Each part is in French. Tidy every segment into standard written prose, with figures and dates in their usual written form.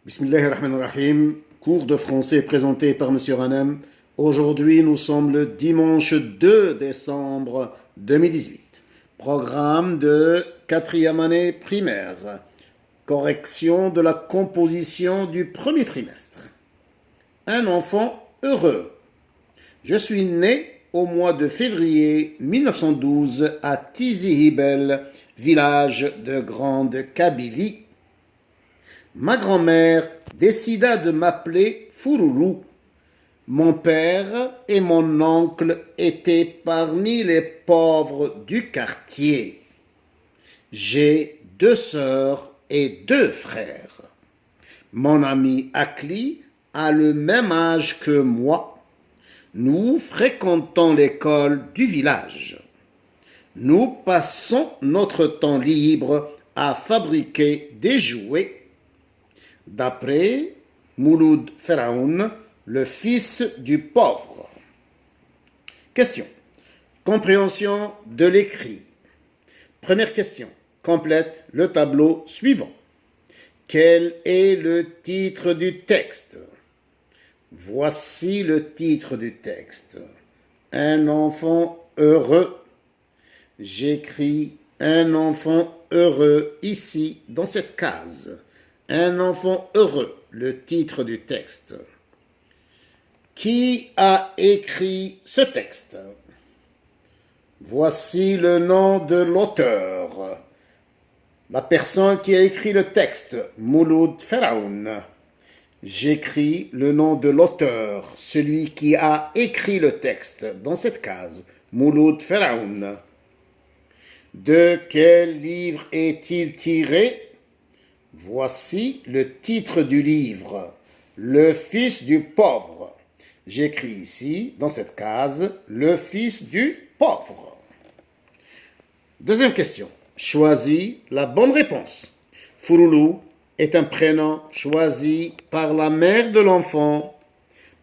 Bismillahirrahmanirrahim. Cours de français présenté par Monsieur Ranem. Aujourd'hui, nous sommes le dimanche 2 décembre 2018. Programme de 4e année primaire. Correction de la composition du premier trimestre. Un enfant heureux. Je suis né au mois de février 1912 à Tizi Hibel, village de Grande Kabylie. Ma grand-mère décida de m'appeler Fouloulou. Mon père et mon oncle étaient parmi les pauvres du quartier. J'ai 2 sœurs et 2 frères. Mon ami Akli a le même âge que moi. Nous fréquentons l'école du village. Nous passons notre temps libre à fabriquer des jouets. D'après Mouloud Feraoun, le fils du pauvre. Question. Compréhension de l'écrit. Première question. Complète le tableau suivant. Quel est le titre du texte? Voici le titre du texte. Un enfant heureux. J'écris un enfant heureux ici, dans cette case. Un enfant heureux, le titre du texte. Qui a écrit ce texte? Voici le nom de l'auteur. La personne qui a écrit le texte, Mouloud Feraoun. J'écris le nom de l'auteur, celui qui a écrit le texte, dans cette case, Mouloud Feraoun. De quel livre est-il tiré? Voici le titre du livre, Le fils du pauvre. J'écris ici, dans cette case, Le fils du pauvre. Deuxième question. Choisis la bonne réponse. Fouloulou est un prénom choisi par la mère de l'enfant,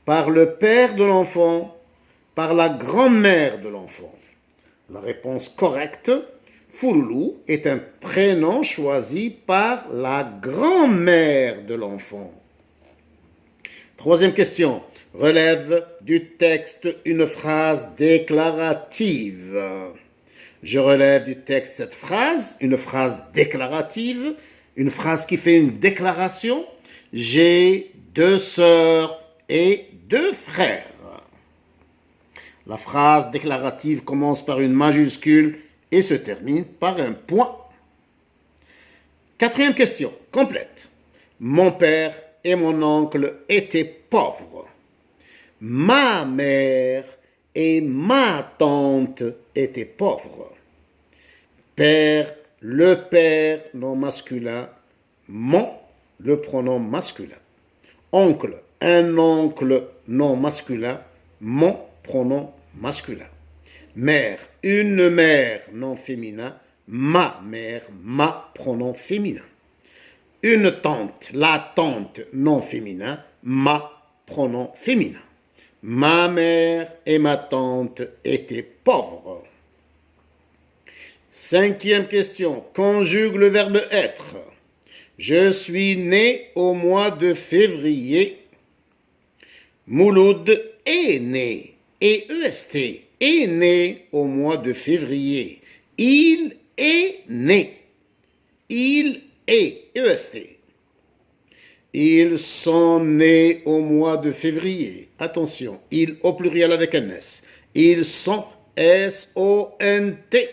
par le père de l'enfant, par la grand-mère de l'enfant. La réponse correcte, Fouloulou est un prénom choisi par la grand-mère de l'enfant. Troisième question. Relève du texte une phrase déclarative. Je relève du texte cette phrase, une phrase déclarative, une phrase qui fait une déclaration. J'ai 2 sœurs et 2 frères. La phrase déclarative commence par une majuscule et se termine par un point. Quatrième question, complète. Mon père et mon oncle étaient pauvres. Ma mère et ma tante étaient pauvres. Père, le père non masculin, mon, le pronom masculin. Oncle, un oncle non masculin, mon pronom masculin. Mère, une mère non féminin, ma mère, ma pronom féminin. Une tante, la tante non féminin, ma pronom féminin. Ma mère et ma tante étaient pauvres. Cinquième question, conjugue le verbe être. Je suis né au mois de février. Mouloud est né, E-E-S-T, est né au mois de février. Il est né. Il est, E-S-T. Ils sont nés au mois de février. Attention, ils au pluriel avec un S. Ils sont, S-O-N-T.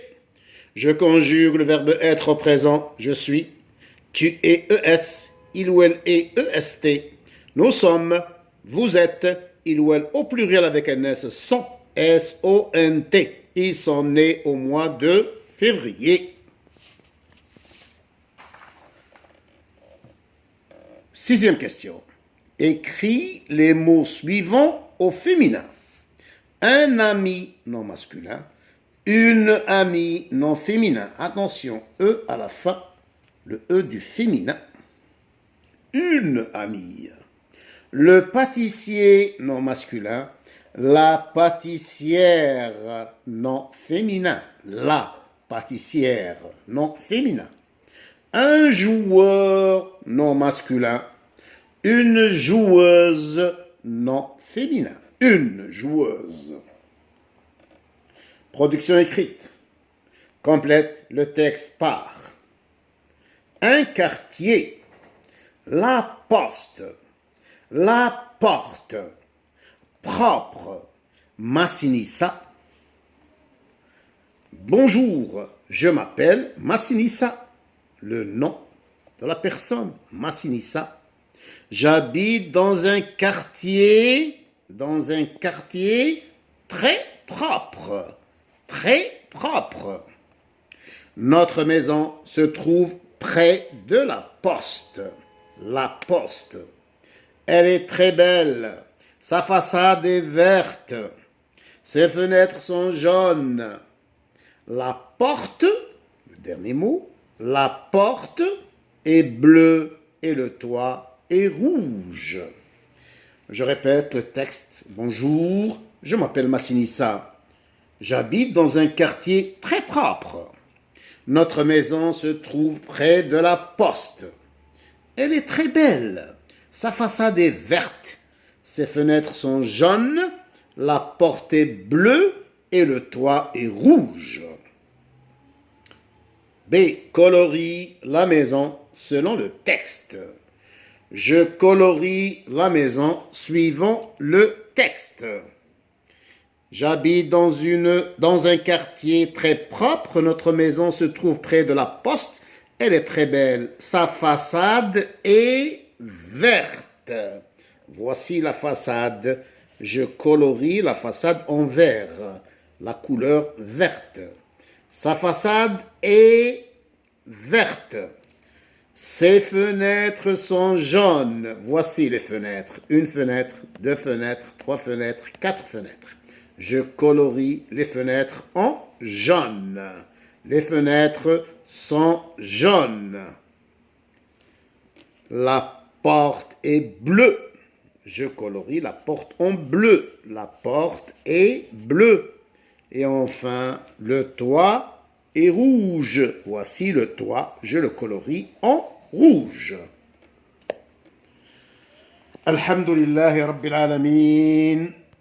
Je conjugue le verbe être au présent, je suis. Tu es, E-S. Il ou elle est, E-S-T. Nous sommes, vous êtes, il ou elle au pluriel avec un S, sont, S-O-N-T. Ils sont nés au mois de février. Sixième question. Écris les mots suivants au féminin. Un ami non masculin, une amie non féminin. Attention, E à la fin, le E du féminin. Une amie. Le pâtissier non masculin, la pâtissière non féminin. La pâtissière non féminin. Un joueur non masculin, Une joueuse, nom féminin. Une joueuse. Production écrite. Complète le texte par. Un quartier. La poste. La porte. Propre. Massinissa. Bonjour, je m'appelle Massinissa. Le nom de la personne, Massinissa. J'habite dans un quartier très propre. Très propre. Notre maison se trouve près de la poste. La poste. Elle est très belle. Sa façade est verte. Ses fenêtres sont jaunes. La porte, le dernier mot, la porte est bleue et le toit est rouge. Je répète le texte. Bonjour, je m'appelle Massinissa. J'habite dans un quartier très propre. Notre maison se trouve près de la poste. Elle est très belle. Sa façade est verte. Ses fenêtres sont jaunes. La porte est bleue et le toit est rouge. B. Colorie la maison selon le texte. Je colorie la maison suivant le texte. J'habite dans un quartier très propre. Notre maison se trouve près de la poste. Elle est très belle. Sa façade est verte. Voici la façade. Je colorie la façade en vert. La couleur verte. Sa façade est verte. Ses fenêtres sont jaunes. Voici les fenêtres. Une fenêtre, deux fenêtres, trois fenêtres, quatre fenêtres. Je colorie les fenêtres en jaune. Les fenêtres sont jaunes. La porte est bleue. Je colorie la porte en bleu. La porte est bleue. Et enfin, le toit est rouge. Voici le toit. Je le colorie en rouge. Alhamdulillahi Rabbil Alamin.